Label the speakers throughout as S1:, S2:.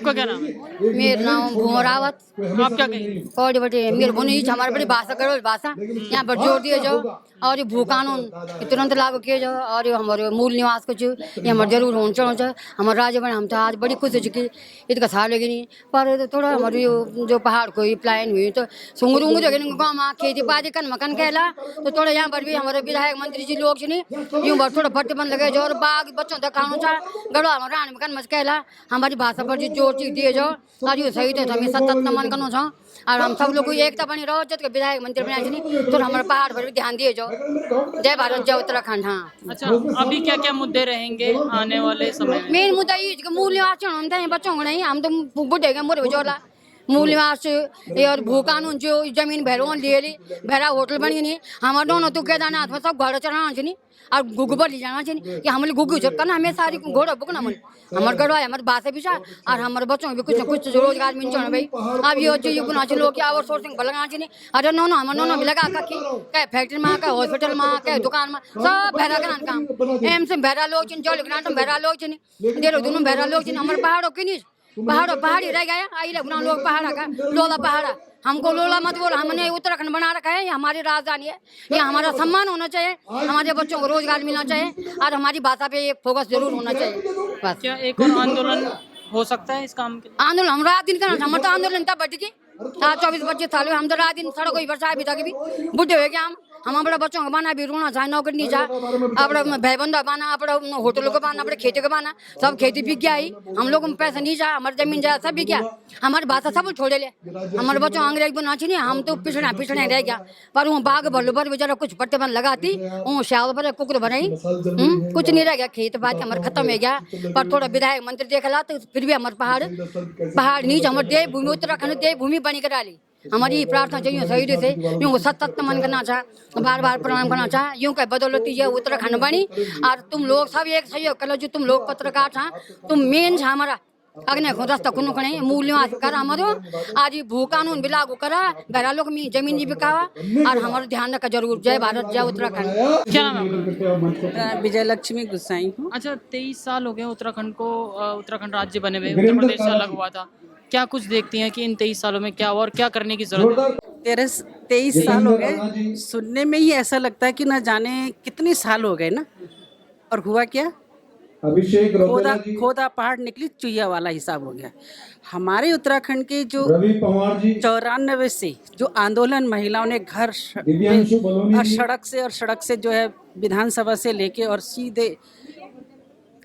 S1: आपका क्या नाम है?
S2: मेरा नाम भूमो रावत।
S1: आप क्या कहेंगे?
S2: और बटे मेरे बोनी हमारे बड़ी भाषा करो भाषा यहाँ पर जोर दिए जाओ और ये भू कानून तुरंत लागू किए जाओ और ये हमारे मूल निवास कुछ ये हमारे जरूर होना चाहिए। हमारे राज्य में हम तो आज बड़ी खुश हो चुकी इसका साल लेगी नहीं पर थोड़ा हमारे जो पहाड़ को प्लान हुई तो सुंगरूंग जो गाँव में खेती बाजी कन मकन कहला तो थोड़ा यहाँ पर भी हमारे विधायक मंत्री जी लोग यूँ बार थोड़ा फट बन लगे जो और बाग बच्चों तक खाना चाह गढ़वा हमारे रान मकन मच कहला हमारी भाषा पर जी जोर चीज दिए जाओ और ये सही तो हमें सतत नमन करना चाह और हम सब लोग एकता बनी रहो जब विधायक मंत्री बनाए तो हमारे पहाड़ पर भी ध्यान दिए जाओ। जय भारत जय उत्तराखंड। हाँ
S1: अच्छा, अभी क्या क्या मुद्दे रहेंगे आने वाले समय में?
S2: मेन मुद्दा ये कि मूल निवास होता है बच्चों को नहीं हम तो बुढ़े गए मोरे जोला मूल निवास और भू कानून जो जमीन भैरो लिए ली भैरा होटल बनी नहीं हमारे दोनों तो केदारनाथ में सब घोड़ा चढ़ाना चाहिए और गुग्गू पर ले जाना चाहिए कि हमारे गुग्गू करना हमें सारी घोड़ा बुकना मन हमारे गढ़वा हमारे भाषा भी और हमारे बच्चों भी कुछ न कुछ रोजगार मिल चाहिए भाई। अब ये गुना लोग आउट सोर्सिंग लगाना चाहिए अरे नो हमारे नो भी लगा कहे फैक्ट्री में कहे हॉस्पिटल में कहे दुकान में सब भैरा का काम एम्स में भैरा लोग चाहिए जल ग्रांट में भैरा लोग चाहिए देहरादून में भैरा लोग चाहिए हमारे पहाड़ों के नहीं पहाड़ी रह गया आई लगना लोग पहाड़ा का लोला पहाड़ा हमको लोला मत बोल हमने उत्तराखंड बना रखा है ये हमारी राजधानी है ये हमारा सम्मान होना चाहिए हमारे बच्चों को रोजगार मिलना चाहिए और हमारी भाषा पे फोकस जरूर होना चाहिए बस।
S1: क्या एक और आंदोलन हो सकता है इस काम के?
S2: आंदोलन हम रात दिन करना हमारे तो आंदोलन तब बढ़ की 24-25 साल में हम तो रात दिन सड़क कोई वर्षा भी था भी बुढ़े हो गया हम अपने बच्चों को बाना भी रोना चाहे नौकरी नहीं चाहे अपने भाई बंधु बाना अपने होटलों को बाना अपने खेती को बाना सब खेती बिक गया ही हम लोग में पैसा नहीं चाहे हमारी जमीन जाए सब बिक गया हमारी भाषा सब छोड़े ले हमारे बच्चों अंग्रेज बना चाहिए हम तो पिछड़े रह गया पर वो बाग भल्लो पर बेचारा कुछ पट्टे बन लगाती वो श्याल पर कुकर बनाई कुछ नहीं रह गया खेत बात हमारे खत्म हो गया पर थोड़ा विधायक मंत्री देखला तो फिर भी हमारे पहाड़ नीचे हमारे देवभूमि उत्तराखंड देवभूमि बनी कर डाली हमारी प्रार्थना चाहिए शहीद से यूँ सतत नमन करना चाह बार बार प्रणाम करना चाह यूँ कह बदौलती ये उत्तराखंड बनी और तुम लोग सब एक सहयोग कर लो जो तुम लोग पत्रकार था तुम मेन था हमारा अग्नि को रास्ता खुन खड़े मूल निवास करा हमारो आज भू कानून भी लागू करा घरा लोग में जमीन जी बिकावा और हमारा ध्यान रखा जरूर। जय भारत जय उत्तराखंड।
S1: क्या नाम है?
S3: विजय लक्ष्मी गुसाई हूँ।
S1: अच्छा, 23 साल हो गए उत्तराखंड को उत्तराखंड राज्य बने हुए उत्तर प्रदेश से अलग हुआ था। क्या कुछ देखती हैं कि इन 23 सालों में क्या हुआ और क्या करने की जरूरत है?
S3: 23 साल हो गए सुनने में ही ऐसा लगता है कि ना जाने कितने साल हो गए ना और हुआ क्या खोदा पहाड़ निकली चुहिया वाला हिसाब हो गया। हमारे उत्तराखंड के जो 94 से जो आंदोलन महिलाओं ने घर और सड़क से जो है विधानसभा से लेके और सीधे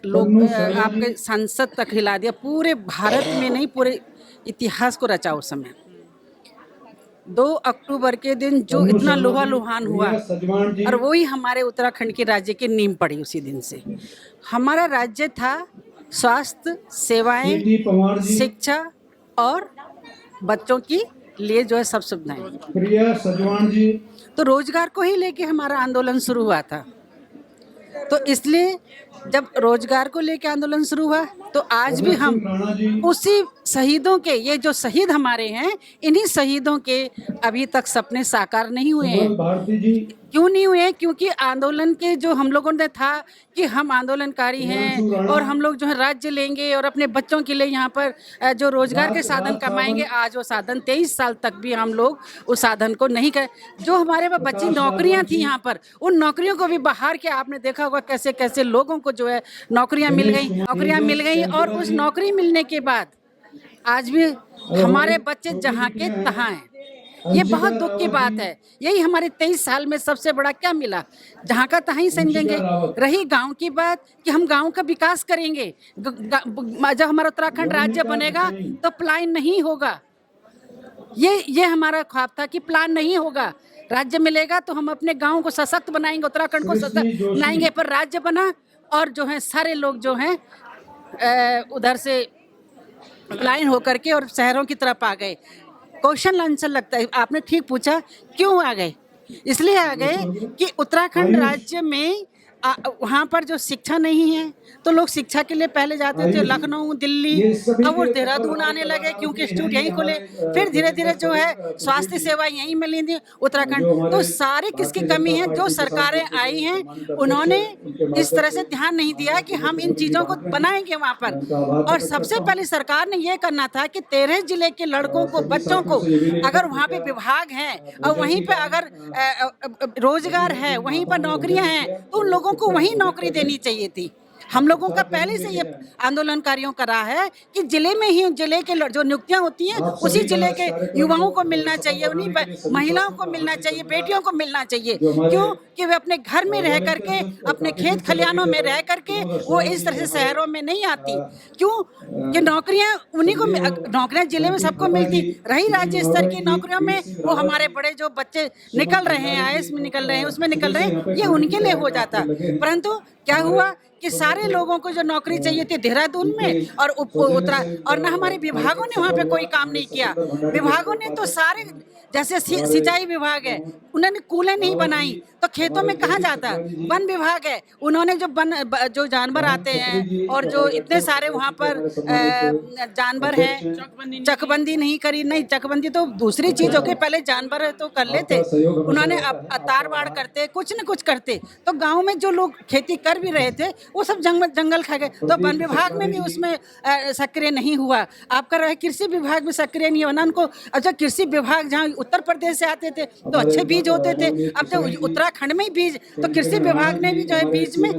S3: लोग आपके संसद तक हिला दिया पूरे भारत में नहीं पूरे इतिहास को रचा उस समय। 2 अक्टूबर के दिन जो इतना लोहा लुहान हुआ और वही हमारे उत्तराखंड के राज्य की नींव पड़ी। उसी दिन से हमारा राज्य था स्वास्थ्य सेवाएं शिक्षा और बच्चों की लिए जो है सब सुविधाएं तो रोजगार को ही लेके हमारा आंदोलन शुरू हुआ था। तो इसलिए जब रोजगार को लेकर आंदोलन शुरू हुआ तो आज भी हम उसी शहीदों के ये जो शहीद हमारे हैं इन्हीं शहीदों के अभी तक सपने साकार नहीं हुए हैं। क्यों नहीं हुए? क्योंकि आंदोलन के जो हम लोगों ने था कि हम आंदोलनकारी हैं और हम लोग जो है राज्य लेंगे और अपने बच्चों के लिए यहाँ पर जो रोजगार के साधन कमाएंगे। आज वो साधन 23 साल तक भी हम लोग उस साधन को नहीं कर जो हमारे पास बच्ची नौकरियाँ थी यहाँ पर उन नौकरियों को भी बाहर के आपने देखा होगा कैसे कैसे लोगों को जो है नौकरियाँ मिल गई और उस नौकरी मिलने के बाद आज भी हमारे बच्चे जहाँ के तहाँ हैं। ये बहुत दुख की बात है। यही हमारे 23 साल में सबसे बड़ा क्या मिला जहाँ का तहाँ ही समझेंगे। रही गांव की बात कि हम गांव का विकास करेंगे जब हमारा उत्तराखंड राज्य बनेगा तो प्लान नहीं होगा। ये हमारा ख्वाब था कि प्लान नहीं होगा राज्य मिलेगा तो हम अपने गाँव को सशक्त बनाएंगे उत्तराखंड को सशक्त बनाएंगे। पर राज्य बना और जो है सारे लोग जो हैं उधर से पलायन होकर के और शहरों की तरफ आ गए। क्वेश्चन आंसर लगता है आपने ठीक पूछा क्यों आ गए? इसलिए आ गए कि उत्तराखंड राज्य में वहाँ पर जो शिक्षा नहीं है तो लोग शिक्षा के लिए पहले जाते थे लखनऊ, दिल्ली, अब वो देहरादून आने लगे क्योंकि इंस्टीट्यूट यहीं खुले। फिर धीरे धीरे जो है स्वास्थ्य सेवा यहीं मिली थी उत्तराखंड। तो सारे किसकी कमी है? जो सरकारें आई हैं उन्होंने इस तरह से ध्यान नहीं दिया कि हम इन चीज़ों को बनाएंगे वहाँ पर। और सबसे पहले सरकार ने ये करना था कि 13 जिले के लड़कों को, बच्चों को अगर वहाँ पे विभाग है और वहीं पे अगर रोजगार है, वहीं पर नौकरियां हैं, तो उन लोगों को वहीं नौकरी देनी चाहिए थी। हम लोगों का पहले से ये आंदोलनकारियों का रहा है कि जिले में ही जिले के जो नियुक्तियां होती हैं उसी जिले के युवाओं को मिलना चाहिए, उन्हीं महिलाओं को मिलना चाहिए, बेटियों को मिलना चाहिए। क्यों? कि वे अपने घर में रह करके, अपने खेत खलिहानों में रह करके वो इस तरह से शहरों में नहीं आती। क्यों? कि नौकरियां उन्हीं को, नौकरियां जिले में सबको मिलती। रही राज्य स्तर की नौकरियों में वो हमारे बड़े जो बच्चे निकल रहे हैं, IAS में निकल रहे हैं, उसमें निकल रहे हैं, ये उनके लिए हो जाता। परंतु क्या हुआ कि सारे लोगों को जो नौकरी चाहिए थी देहरादून में और और ना हमारे विभागों ने वहाँ पे कोई काम नहीं किया। विभागों ने तो सारे, जैसे सिंचाई विभाग है, उन्होंने कूलें नहीं बनाई तो खेतों में कहाँ जाता। वन विभाग है, उन्होंने जो जानवर आते हैं और जो इतने सारे वहाँ पर जानवर हैं, चकबंदी नहीं करी। नहीं, चकबंदी तो दूसरी चीज हो गई, पहले जानवर तो कर लेते, उन्होंने तार बाड़ करते, कुछ न कुछ करते। तो गाँव में जो लोग खेती कर भी रहे थे वो सब जंगल खा गए। तो वन विभाग में भी उसमें सक्रिय नहीं हुआ। आपका रहे कृषि विभाग में सक्रिय नहीं होना उनको। अच्छा, कृषि विभाग जहाँ उत्तर प्रदेश से आते थे तो अच्छे बीज होते थे। अब जब उत्तराखंड में ही बीज, तो कृषि विभाग ने भी जो है बीज में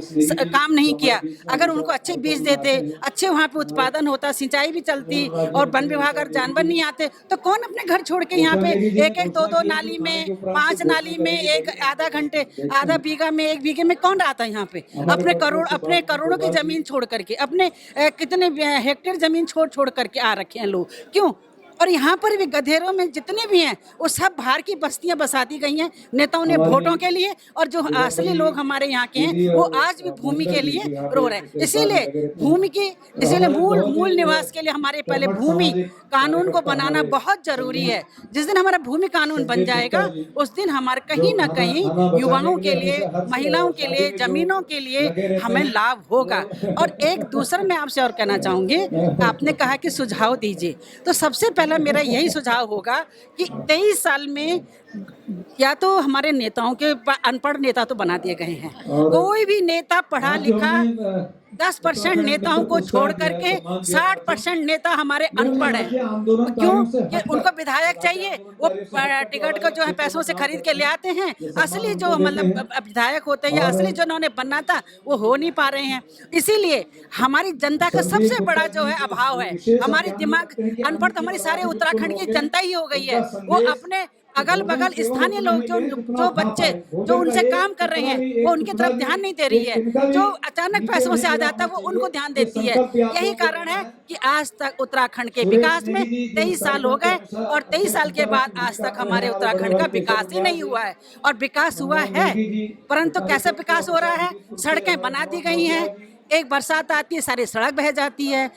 S3: काम नहीं किया। अगर उनको अच्छे बीज देते, अच्छे वहाँ पे उत्पादन होता, सिंचाई भी चलती, और वन विभाग अगर जानवर नहीं आते तो कौन अपने घर छोड़ के यहाँ पे एक एक दो दो नाली में, 5 नाली में, एक आधा घंटे, आधा बीघा में, 1 बीघे में कौन रहा था यहाँ पे? अपने करोड़ों की जमीन छोड़ करके, अपने कितने हेक्टेयर जमीन छोड़ करके आ रखे हैं लोग। क्यों? और यहाँ पर भी गधेरों में जितने भी हैं वो सब बाहर की बस्तियां बसा दी गई हैं नेताओं ने वोटों के लिए। और जो असली लोग हमारे यहाँ के हैं वो आज भी भूमि के लिए रो रहे हैं। इसीलिए मूल निवास के लिए हमारे पहले भूमि कानून को बनाना बहुत जरूरी है। जिस दिन हमारा भूमि कानून बन जाएगा उस दिन हमारे कहीं ना कहीं युवाओं के लिए, महिलाओं के लिए, जमीनों के लिए हमें लाभ होगा। और एक दूसरा मैं आपसे और कहना चाहूँगी, आपने कहा कि सुझाव दीजिए, तो सबसे पहला मेरा यही सुझाव होगा कि 23 साल में या तो हमारे नेताओं के अनपढ़ नेता तो बना दिए गए हैं। कोई भी नेता पढ़ा लिखा 10% नेताओं को छोड़ करके 60% नेता हमारे अनपढ़ हैं। क्यों? कि उनको विधायक चाहिए, वो टिकट को जो है पैसों से खरीद के ले आते हैं। असली जो मतलब विधायक होते हैं या असली जो उन्होंने बनना था वो हो नहीं पा रहे हैं। इसीलिए हमारी जनता का सबसे बड़ा जो है अभाव है। हमारी दिमाग अनपढ़ तो हमारी सारे उत्तराखंड की जनता ही हो गई है। वो अपने अगल बगल स्थानीय लोग जो बच्चे जो उनसे काम कर रहे हैं वो उनकी तरफ ध्यान नहीं दे रही है। जो अचानक पैसों से आ जाता है वो उनको ध्यान देती है। यही कारण है कि आज तक उत्तराखंड के विकास में 23 साल हो गए और 23 साल के बाद आज तक हमारे उत्तराखंड का विकास ही नहीं हुआ है। और विकास हुआ है, परंतु कैसे विकास हो रहा है? सड़कें बना दी गई हैं, एक बरसात आती है सारी सड़क बह जाती है।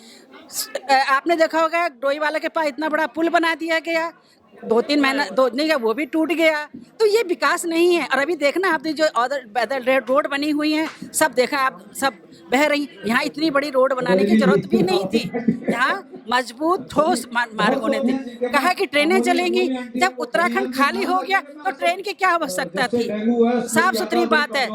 S3: आपने देखा होगा डोईवाला के पास इतना बड़ा पुल बना दिया गया, 2-3 महीना नहीं वो भी टूट गया। तो ये विकास नहीं है। और अभी देखना आपने जो रोड बनी हुई है सब देखा आप, सब बह रही। यहाँ इतनी बड़ी रोड बनाने की जरूरत भी नहीं थी। यहाँ मजबूत ठोस मार्ग होने थे। कहा कि ट्रेनें चलेंगी, जब उत्तराखंड खाली हो गया तो ट्रेन की क्या आवश्यकता थी? साफ सुथरी बात है,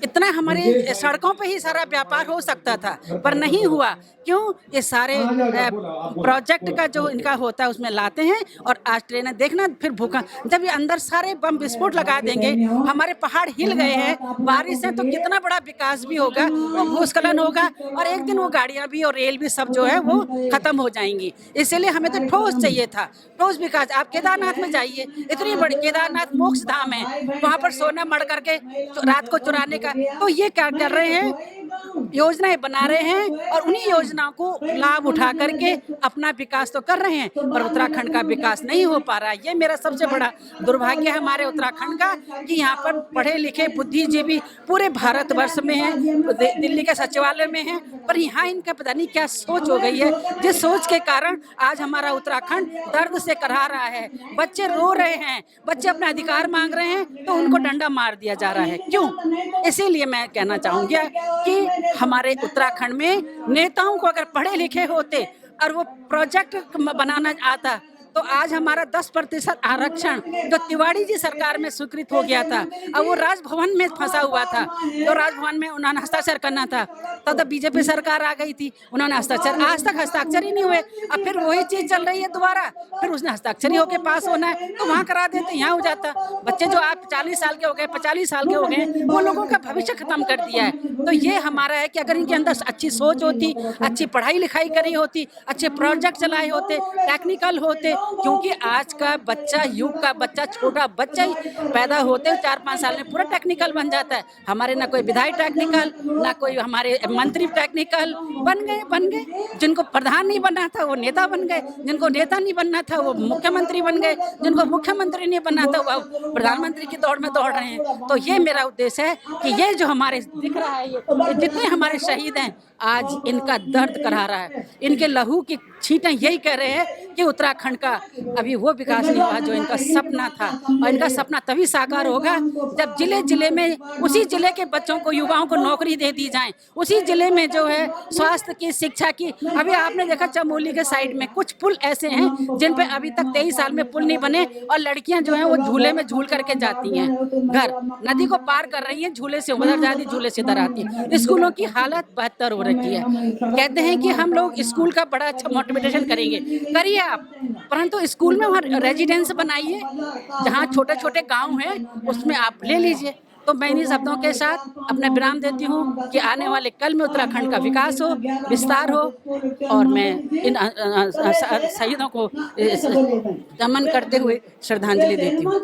S3: इतना हमारे सड़कों पे ही सारा व्यापार हो सकता था, पर नहीं हुआ। क्यों? ये सारे प्रोजेक्ट का जो इनका होता है उसमें लाते हैं और आज ट्रेनें देखना फिर भूखा। जब ये अंदर सारे बम विस्फोट लगा देंगे, हमारे पहाड़ हिल गए हैं बारिश से, तो कितना बड़ा विकास भी होगा, वो भूस्खलन होगा और एक दिन वो गाड़ियाँ भी और रेल भी सब जो है वो खत्म हो जाएंगी। इसीलिए हमें तो ठोस चाहिए था, ठोस विकास। आप केदारनाथ में जाइए, इतनी बड़ी केदारनाथ मोक्ष धाम है, वहाँ पर सोना मढ़ करके रात को चुराने का। तो ये क्या कर रहे हैं योजनाएं बना रहे हैं और उन्हीं योजनाओं को लाभ उठा करके अपना विकास तो कर रहे हैं, पर उत्तराखंड का विकास नहीं हो पा रहा है। ये मेरा सबसे बड़ा दुर्भाग्य है हमारे उत्तराखंड का कि यहाँ पर पढ़े लिखे बुद्धिजीवी पूरे भारतवर्ष में हैं, दिल्ली के सचिवालय में हैं, पर यहाँ इनका पता नहीं क्या सोच हो गई है, जिस सोच के कारण आज हमारा उत्तराखंड दर्द से कराह रहा है। बच्चे रो रहे हैं, बच्चे अपना अधिकार मांग रहे हैं, तो उनको डंडा मार दिया जा रहा है। क्यों? इसीलिए मैं कहना चाहूँगी कि हमारे उत्तराखंड में नेताओं को अगर पढ़े लिखे होते और वो प्रोजेक्ट बनाना आता तो आज हमारा 10% आरक्षण जो तिवारी जी सरकार में स्वीकृत हो गया था, अब वो राजभवन में फंसा हुआ था, तो राजभवन में उन्होंने हस्ताक्षर करना था, तब तो बीजेपी सरकार आ गई थी, उन्होंने हस्ताक्षर, आज तक हस्ताक्षर ही नहीं हुए। अब फिर वही चीज चल रही है दोबारा, फिर उसने हस्ताक्षर ही होके पास होना है तो वहाँ करा देते, यहाँ हो जाता। बच्चे जो आप 40 साल के हो गए, 45 साल के हो गए, वो लोगों का भविष्य खत्म कर दिया है। तो ये हमारा है कि अगर इनके अंदर अच्छी सोच होती, अच्छी पढ़ाई लिखाई करी होती, अच्छे प्रोजेक्ट चलाए होते, टेक्निकल होते, क्योंकि आज का बच्चा, युग का बच्चा, छोटा बच्चा ही पैदा होते 4-5 साल में पूरा टेक्निकल बन जाता है। हमारे ना कोई विधायक टेक्निकल, ना कोई हमारे मंत्री टेक्निकल, बन गए। जिनको प्रधान नहीं बनना था वो नेता बन गए, जिनको नेता नहीं बनना था वो मुख्यमंत्री बन गए, जिनको मुख्यमंत्री नहीं बनना था वो प्रधानमंत्री की दौड़ में दौड़ रहे हैं। तो ये मेरा उद्देश्य है कि ये जो हमारे दिख रहा है, ये जितने हमारे शहीद हैं, आज इनका दर्द करा रहा है, इनके लहू की छींटें यही कह रहे हैं कि उत्तराखंड का अभी वो विकास नहीं हुआ जो इनका सपना था। और इनका सपना तभी साकार होगा जब जिले जिले में उसी जिले के बच्चों को, युवाओं को नौकरी दे दी जाए, उसी जिले में जो है स्वास्थ्य की, शिक्षा की। अभी आपने देखा चमोली के साइड में कुछ पुल ऐसे हैं जिन पे अभी तक 23 साल में पुल नहीं बने और लड़कियां जो हैं वो झूले में झूल करके जाती हैं घर, नदी को पार कर रही हैं, झूले से उधर जाती, झूले से इधर आती है। स्कूलों की हालत बदतर हो रखी है। कहते हैं कि हम लोग स्कूल का बड़ा अच्छा मोटिवेशन करेंगे, करिए आप, परंतु स्कूल में वहाँ रेजिडेंस बनाइए, जहाँ छोटे छोटे गांव हैं उसमें आप ले लीजिए। तो मैं इन्हीं शब्दों के साथ अपना विराम देती हूँ कि आने वाले कल में उत्तराखंड का विकास हो, विस्तार हो, और मैं इन शहीदों को नमन करते हुए श्रद्धांजलि देती हूँ।